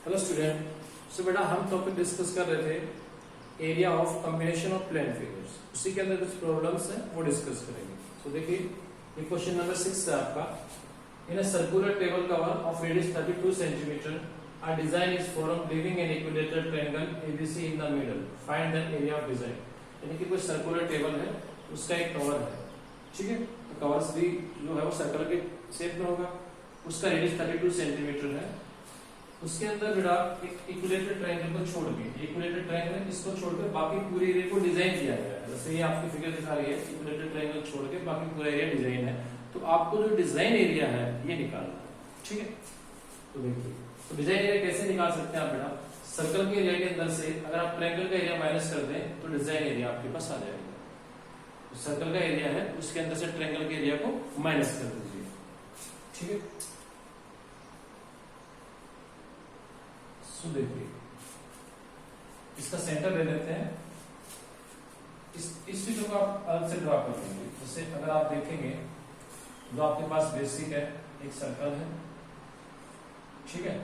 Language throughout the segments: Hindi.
Hello student. सो बेटा हम टॉपिक डिस्कस कर रहे थे area of combination of plane figures. उसी के अंदर कुछ प्रॉब्लम्स हैं वो डिस्कस करेंगे। सो देखिए ये क्वेश्चन नंबर 6 है आपका। In a circular table cover of radius 32 centimetre a design is formed leaving an equilateral triangle ABC in the middle. Find the area of design. यानी कि कोई सर्कुलर टेबल है, उसका एक कवर है, ठीक है। तो कवर्स भी जो है वो सर्कल के शेप में होगा। उसका रेडियस 32 सेंटीमीटर है। उसके अंदर बेटा एक इक्विलेटरल ट्रायंगल को छोड़ के, इक्विलेटरल ट्रायंगल इसको छोड़कर बाकी पूरे एरिया को डिजाइन किया गया है। जैसे ये आपकी फिगर दिखा रही है, इक्विलेटरल ट्रायंगल छोड़ के बाकी पूरा एरिया डिजाइन है। तो आपको जो डिजाइन एरिया है ये निकालना है, ठीक है। तो देखिए तो डिजाइन एरिया कैसे निकाल सकते हैं आप बेटा? सर्कल के एरिया के अंदर से अगर आप ट्रायंगल का एरिया माइनस कर दें तो डिजाइन एरिया आपके पास आ जाएगा। तो सर्कल का एरिया है, उसके अंदर से ट्रायंगल के एरिया को माइनस कर दीजिए, ठीक है। सो देखिए इसका सेंटर ले लेते हैं। इस फिगर को आप अलग से ड्रॉ कर लेंगे। जैसे अगर आप देखेंगे जो आपके पास बेसिक है, एक सर्कल है, ठीक है।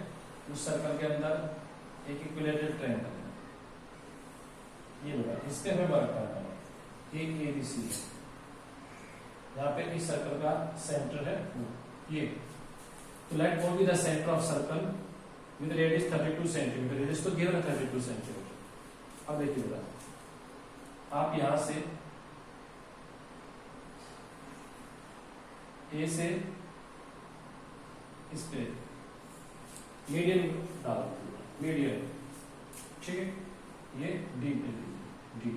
उस सर्कल के अंदर एक इक्विलेटरल ट्रायंगल है, ये बेटा इसके हमें वर्क करना है। एक ABC है, यहाँ पे इस सर्कल का सेंटर है ये। तो लेट वो be the centre of circle with radius 32 centimetre. Radius तो गिवन है 32 सेंटीमीटर। अब देखिए बेटा आप यहां से ए से इस पे मीडियन डाल दीजिए, मीडियन, ठीक है। ये डी पे डी,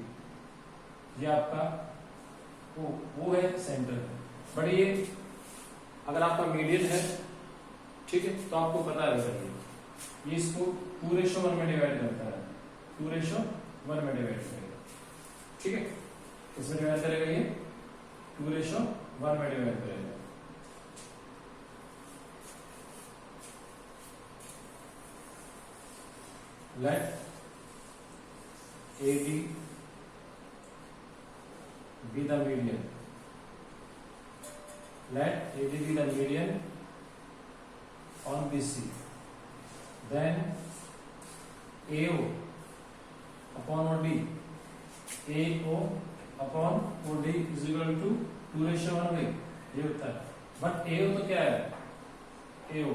ये आपका वो है सेंटर है। बट ये अगर आपका मीडियन है, ठीक है, तो आपको पता है ये इसको 2:1 में डिवाइड करता है, 2:1 में डिवाइड करेगा, ठीक है। किसमें डिवाइड करेगा? ये 2:1 में डिवाइड करेगा। Let AD be the median. Let AD be the median on BC. Then AO upon OD. AO upon OD is equal to 2:1 ये होता है। बट AO तो क्या है? AO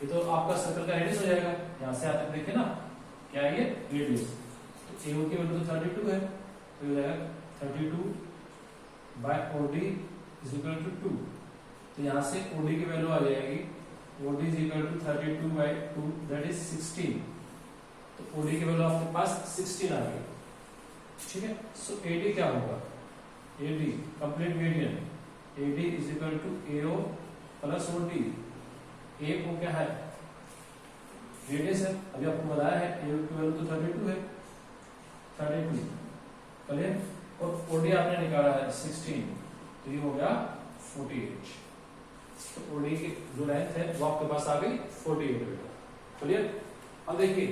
ये तो आपका सर्कल का रेडियस हो जाएगा। यहां से आप देखें ना, क्या है ये? रेडियस। तो AO की वैल्यू तो 32 है, तो ये जाएगा 32 by OD is equal to 2। तो यहां से OD की वैल्यू आ जाएगी, OD is equal to 32 by 2 that is 16। तो OD की वैल्यू आपके पास 16 आ गई, ठीक है। सो AD क्या होगा? AD complete median, AD is equal to AO plus OD। AO क्या है? रेडियस है, अभी आपको बताया है। AO की वैल्यू तो 32 है, 32 क्लियर। और OD आपने निकाला है 16, तो ये हो गया 48। तो OD की जो लेंथ है वो आपके पास आ गई 48 क्लियर। अब देखिए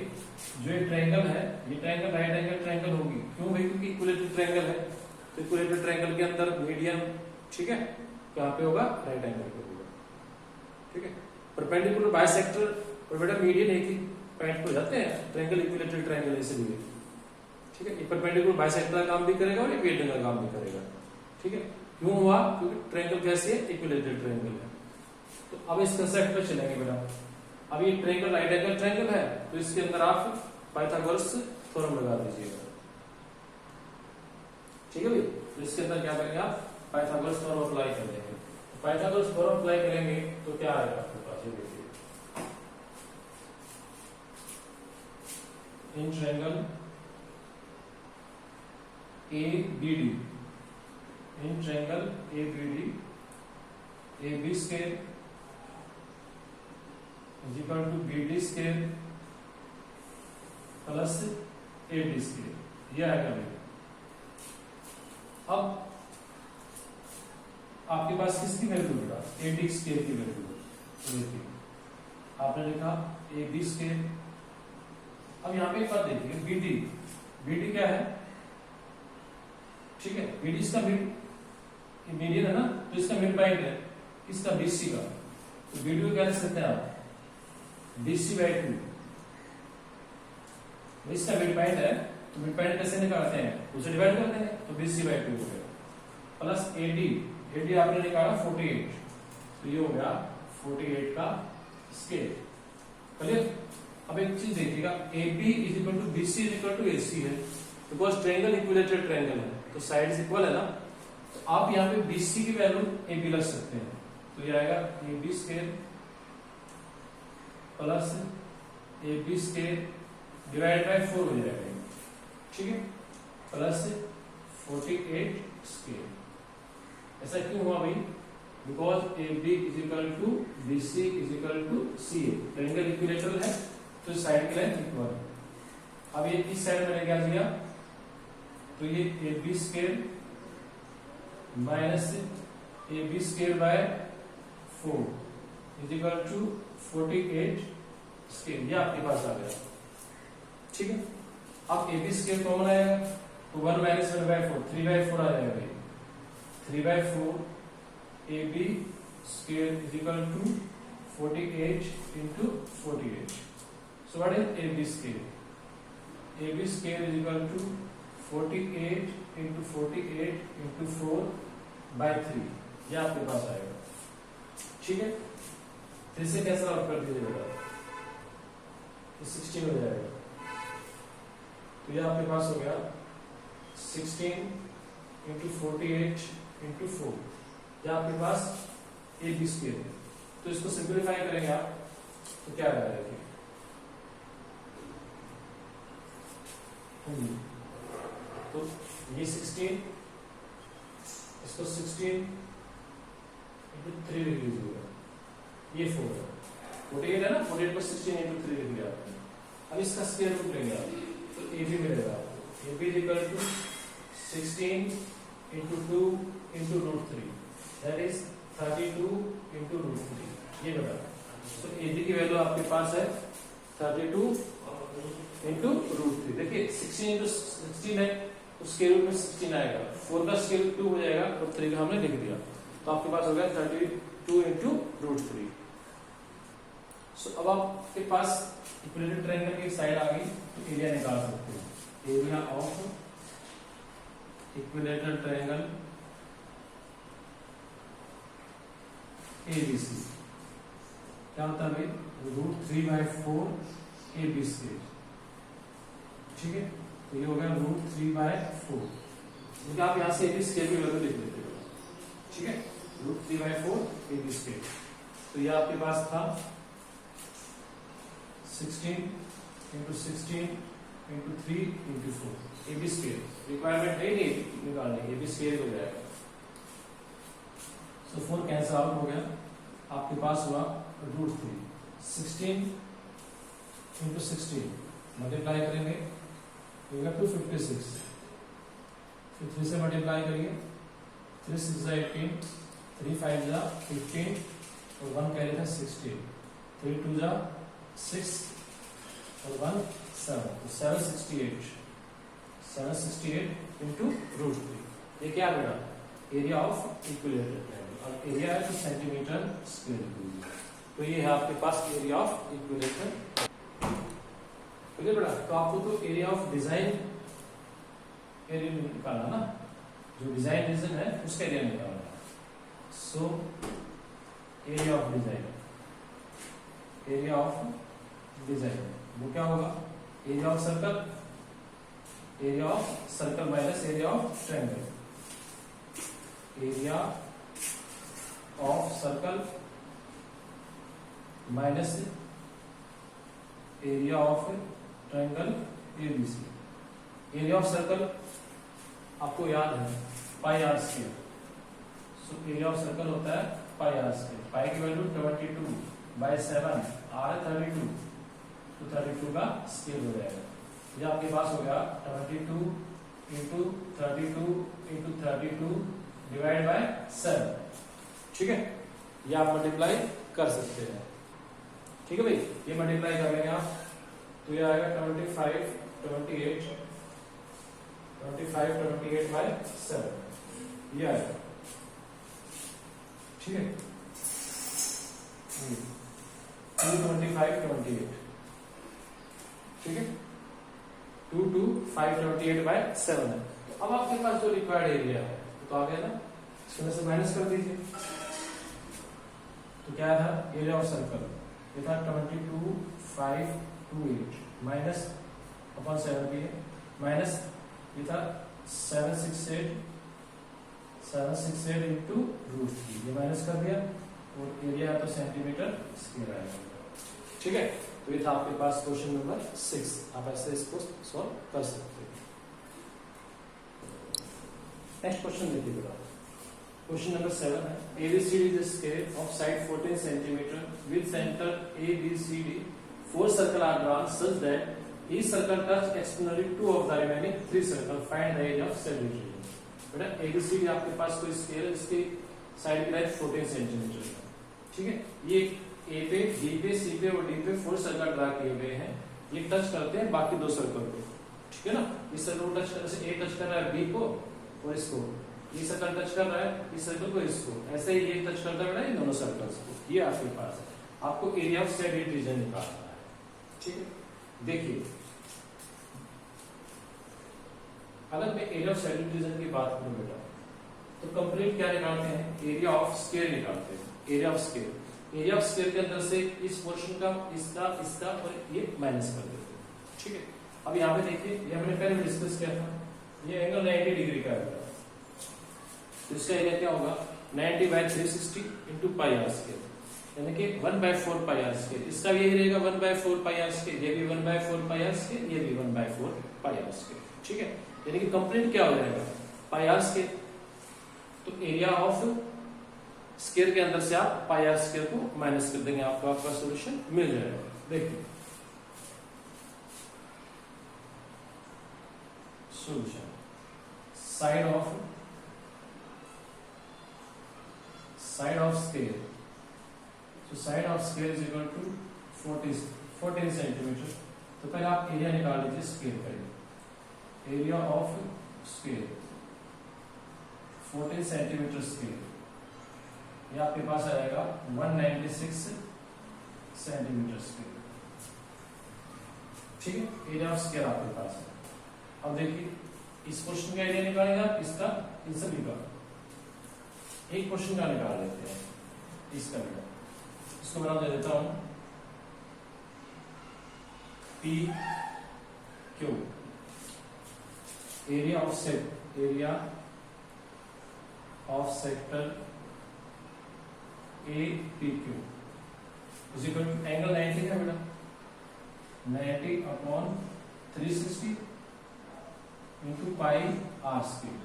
जो ये ट्रायंगल है, ये ट्रायंगल राइट एंगल ट्रायंगल होगी। क्यों भाई? क्योंकि इक्विलेटरल ट्रायंगल है। तो इक्विलेटरल ट्रायंगल के अंदर मीडियन, ठीक है, कहां पे होगा? राइट एंगल पे होगा, ठीक है। परपेंडिकुलर बाइसेक्टर और बेटा मीडियन एक ही पॉइंट पे जाते हैं। ट्रायंगल इक्विलेटरल ट्रायंगल इसलिए, ठीक है। ये परपेंडिकुलर बाइसेक्टर का काम भी करेगा और इक्विलेटरल का काम भी करेगा, ठीक है। क्यों हुआ? क्योंकि ट्रायंगल कैसे है? इक्विलेटरल ट्रायंगल है। तो अब इस कंसेप्ट पे चलेंगे बेटा। अब ये ट्रायंगल राइट एंगल ट्रायंगल है, तो इसके अंदर आप पाइथागोरस थ्योरम लगा दीजिएगा, ठीक है भाई। तो इसके अंदर क्या करेंगे आप? पाइथागोरस थ्योरम अप्लाई करेंगे। पाइथागोरस थ्योरम अप्लाई करेंगे तो क्या आएगा आपके पास? ये देखिए in triangle ABD, in triangle ABD, AB square is equal to BD square plus AD square, यह आएगा भाई। अब आपके पास किसकी वैल्यू बेटा? AD स्क्वायर की वैल्यू। देखिए आपने लिखा AB स्क्वायर। अब यहाँ पे एक बात देखिए, BD क्या है? ठीक है, BD इसका मीडियन है ना, तो इसका मिड पॉइंट है किसका? BC का। तो BD को क्या लिख सकते हैं आप? BC/2 इसका मिड पॉइंट है, तो मिड पॉइंट कैसे निकालते हैं, उसे डिवाइड कर देंगे, तो BC/2 हो गया प्लस AD आपने निकाला 48, तो ये हो गया 48 का स्केल। क्लियर। अब एक चीज देखिएगा, AB = BC = AC है, बिकॉज ट्रायंगल इक्विलेटरल ट्रायंगल है, तो साइड्स इक्वल है ना, तो आप यहाँ पे BC की वैल्यू AB रख सकते हैं, तो ये आएगा AB² plus AB² divide by 4 हो जाएगा, ठीक है, प्लस 48 स्केल। ऐसा क्यों हुआ भाई, because AB = BC = CA, triangle equilateral है, तो साइड की लेंथ इक्वल है। अब ये इस साइड मैंने क्या किया, तो ये AB² minus AB² bye 4 = 48 scale, ये आपके पास आ गया, ठीक है। अब AB² कॉमन आएगा, तो 1 - 1/4 3/4 आ जाएगा भाई, 3/4 AB² = 48 × 48। So what is AB²? AB² = 48 × 48 × 4/3, ये आपके पास आएगा, ठीक है। फिर से कैसा आप कर दीजिएगा, 16 हो जाएगा, तो ये आपके पास हो गया 16 × 48 × 4, ये आपके पास AB² है। तो इसको सिंपलीफाई करेंगे आप, तो क्या आ जाएगा, तो ये 16, इसको 16 × 3 लिख लीजिएगा, ये 4 है, 48 है ना, 48 को 16 × 3 लिख लिया आपने। अब इसका स्क्वायर रूट लेंगे आप, तो AB मिलेगा आपको, AB = 16 × 2 × √3, दैट इज 32 × √3, ये बता। तो AB की वैल्यू आपके पास है 32 × √3। देखिए 16 × 16 है, तो स्क्वायर रूट में 16 आएगा, 4 का स्क्वायर रूट 2 हो जाएगा, और 3 का हमने लिख दिया, तो आपके पास हो गया 32 × √3। सो अब आपके पास इक्विलेटरल ट्रायंगल की साइड आ गई, तो एरिया निकाल सकते हैं। Area of equilateral triangle ABC क्या होता है भाई, √3/4 AB², ठीक है, तो ये हो गया √3/4, क्योंकि आप यहाँ से AB² की वैल्यू लिख लेते हो, ठीक है, √3/4 AB²। तो ये आपके पास था 16 × 16 × 3 × 4 AB², रिक्वायरमेंट नहीं निकालनी, AB² हो जाएगा। सो 4 कैंसिल आउट हो गया, आपके पास हुआ √3, 16 × 16 मल्टीप्लाई करेंगे, तो होगा 256, फिर 3 से मल्टीप्लाई करिए, 3 × 6 = 18, 3 × 5 = 15, और 1 कैरी था 16, 3 × 2 = 6, और 1 7, तो 768 × √3, ये क्या बना, एरिया ऑफ इक्विलेटरल ट्रायंगल, और एरिया है तो सेंटीमीटर स्क्वायर, तो ये है आपके पास एरिया ऑफ इक्विलेटरल। ठीक बेटा, तो आपको तो एरिया ऑफ डिजाइन एरिया निकालना ना, जो डिजाइन रीजन है उसका एरिया निकालना। So area of design, area of design वो क्या होगा, area of circle, area of circle minus area of triangle, area of circle minus area of triangle ABC। Area of circle आपको याद है pi r square, so area of circle होता है पाई आर स्क्वायर, पाई की वैल्यू 22/7, आर है 32, तो 32 का स्क्वायर हो जाएगा। ये आपके पास हो गया 22 × 32 × 32 डिवाइड बाय 7, ठीक है, ये आप मल्टीप्लाई कर सकते हैं, ठीक है भाई, ये मल्टीप्लाई कर लेंगे आप, तो ये आएगा 25 28 बाय 7, ये आएगा, ठीक है, 25 28, ठीक है, 2 to 578/7 है। अब आपके पास जो रिक्वायर्ड एरिया है तो आ गया ना, इसमें से माइनस कर दीजिए। तो क्या था एरिया ऑफ सर्कल, ये था 22,528 माइनस अपॉन 7 भी है, माइनस ये था 768 इंटू √3, ये माइनस कर दिया और एरिया है तो सेंटीमीटर स्क्वायर आएगा। ठीक है, तो ये था आपके पास क्वेश्चन नंबर 6। आप ऐसे इसको सॉल्व कर सकते हैं। नेक्स्ट क्वेश्चन देखिए बेटा, क्वेश्चन नंबर 7 है ABCD is a scale of side 14 cm with center ABCD. 4 circles are drawn such that each circle touch externally 2 of the remaining 3 circles. Find the area of said region. बेटा ABCD आपके पास कोई स्केल है, इसकी साइड की लाइट 14 सेंटीमीटर है। ठीक है, ये A पे, B पे, C पे और D पे 4 सर्कल ड्रा किए गए हैं। ये टच करते हैं बाकी 2 सर्कल को। ठीक है ना, इस सर्कल को टच कर, A टच कर रहा है B को और इसको, ये सर्कल टच कर रहा है इस सर्कल को इसको, ऐसे ही ये टच करता है इन दोनों सर्कल्स को। ये आपके पास है, आपको एरिया ऑफ सेड रीजन निकालना है। ठीक है, देखिए अगर मैं एरिया ऑफ सेड रीजन की बात करूं बेटा, तो कंप्लीट क्या निकालते हैं, एरिया ऑफ स्क्वायर निकालते हैं। Area of square, area of square के अंदर से इस पोर्शन का, इसका और ये माइनस कर देते हैं। ठीक है, अब यहाँ पे देखिए, ये हमने पहले भी डिस्कस किया था, ये एंगल 90 डिग्री का है, तो इसका एरिया क्या होगा 90/360 इंटू पाई आर स्क्वायर, यानी कि 1/4 पाई आर स्क्वायर। इसका भी यही रहेगा 1/4 पाई आर स्क्वायर, ये भी 1/4 पाई आर स्क्वायर, ये भी 1/4 पाई आर स्क्वायर। ठीक है, यानी कि कंप्लीट क्या हो जाएगा पाई आर स्क्वायर। तो एरिया ऑफ स्क्वायर के अंदर से आप पाई आर स्क्वायर को माइनस कर देंगे, आपको आपका सॉल्यूशन मिल जाएगा। देखिए solution, side of square, so side of square is equal to 14 centimetre. तो पहले आप एरिया निकाल लीजिए स्क्वायर का, area of square 14 centimetre square, ये आपके पास आएगा 196 सेंटीमीटर स्क्वायर। ठीक है, एरिया ऑफ स्क्वायर आपके पास है। अब देखिए इस क्वेश्चन का एरिया निकालेगा, इसका, इन सभी का। एक क्वेश्चन का निकाल लेते हैं, इसका भी, इसको मैं नाम दे देता हूं PQ, area of sector APQ is equal to angle 90 है बेटा, 90/360 इंटू पाई आर स्क्वायर।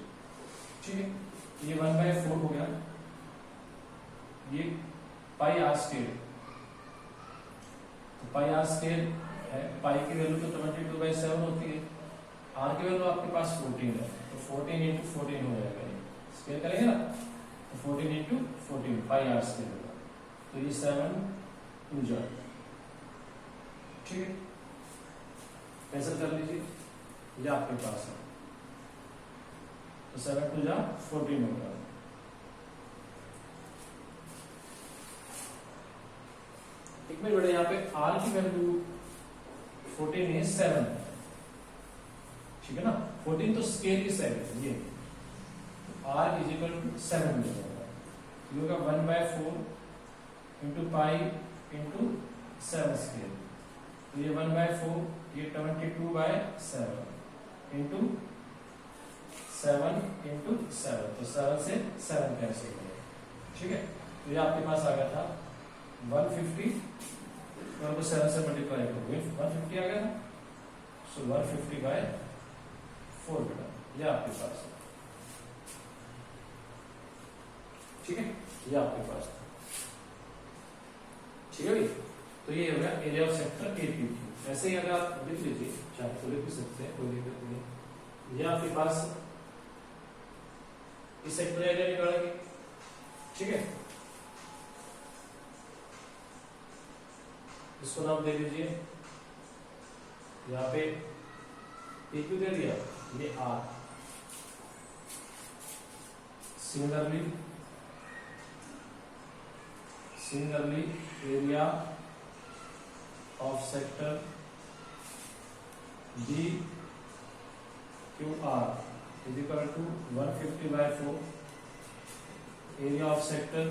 ठीक है, ये 1/4 हो गया, ये पाई आर स्क्वायर, तो पाई आर स्क्वायर है, पाई की वैल्यू तो 22/7 होती है, आर की वैल्यू आपके पास 14 है, तो 14 इंटू 14 हो जाएगा, ये स्क्वायर करेंगे ना, तो 14 इंटू 14 पाई आर स्क्वायर होगा, तो ये 7 2 जा। ठीक है, कैंसिल कर लीजिए, ये आपके पास है, तो 7 2 जा 14 होगा। एक मिनट बेटा, यहाँ पे r की वैल्यू 14 है, 7, ठीक है ना, 14 तो स्केल की साइड है, ये r इज इक्वल टू 7 हो जाएगा, ये होगा 1/4 इंटू पाई इंटू 7 स्केल, तो ये 1/4, ये 22/7 इंटू 7 इंटू 7, तो 7 से 7 कैंसिल हो गया। ठीक है, तो ये आपके पास आ गया था 150, और 7 से मल्टीप्लाई करोगे 150 आ गया ना, सो 150/4 बेटा, ये आपके पास है। ठीक है, ये आपके पास है। ठीक है भाई, तो ये हो गया एरिया ऑफ सेक्टर APQ। ऐसे ही अगर आप लिख लीजिए, चाहे तो लिख भी सकते हैं, कोई दिक्कत नहीं। ये आपके पास इस सेक्टर एरिया निकालेंगे। ठीक है, इसको नाम दे दीजिए, यहाँ पे PQ दे दिया, ये R। Similarly area of sector QR is equal to 150/4 area of sector,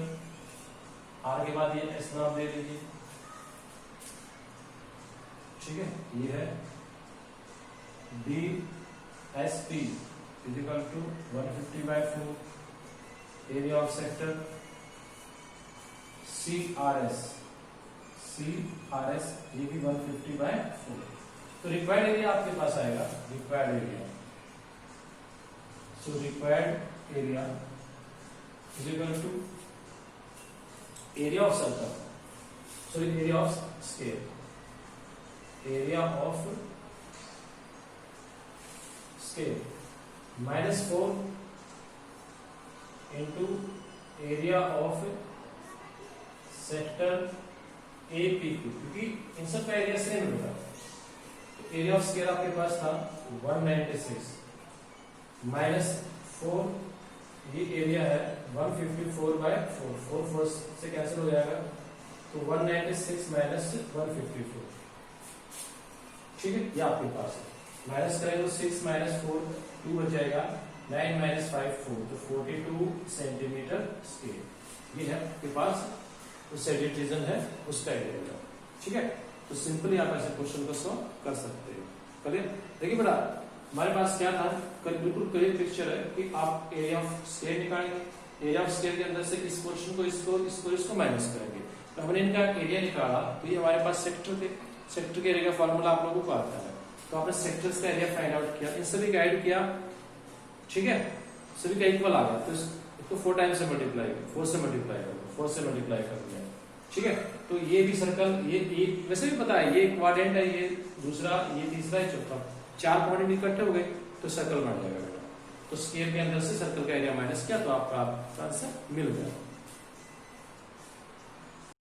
R के बाद ये S नाम दे दीजिए, ठीक है। ये है DSP is equal to 150/4 area of sector, CRS ये भी 150/4। तो रिक्वायर्ड एरिया आपके पास आएगा, required area, so required area is equal to area of circle, sorry area of scale, area of scale -4 into area of sector APQ, क्योंकि इन सब का एरिया सेम होगा। एरिया ऑफ स्केल आपके पास था 196 -4, ये एरिया है 154/4, 4 से कैंसिल हो जाएगा, तो 196 - 154, ठीक है। ये आपके पास है, माइनस करें तो 6 - 4 2 बच जाएगा, 9 - 5 4, तो 42 सेंटीमीटर स्केल, ये है आपके पास उससे रीजन है उसका एरिया, ठीक है। तो सिंपली आप ऐसे क्वेश्चन को सॉल्व कर सकते हो। कलियर, देखिए बेटा हमारे पास क्या था, बिल्कुल क्लियर पिक्चर है कि आप एरिया ऑफ स्केल निकालेंगे, एरिया ऑफ स्केल के अंदर से इस पोर्शन को इसको माइनस करेंगे, तो हमने इनका एरिया निकाला, तो ये हमारे पास सेक्टर थे, सेक्टर के एरिया का फॉर्मूला आप लोगों को आता है, तो आपने सेक्टर्स का एरिया फाइंड आउट किया, इन सभी का ऐड किया, ठीक है, सभी का इक्वल आ गया, तो इसको 4 टाइम्स से मल्टीप्लाई कर, 4 से मल्टीप्लाई कर दिया, ठीक है। तो ये भी सर्कल, ये वैसे भी पता है, ये क्वाड्रेंट है, ये दूसरा, ये तीसरा, ये चौथा, 4 क्वाड्रेंट इकट्ठे हो गए तो सर्कल बन जाएगा बेटा। तो स्केल के अंदर से सर्कल का एरिया माइनस किया तो आपका आंसर मिल गया।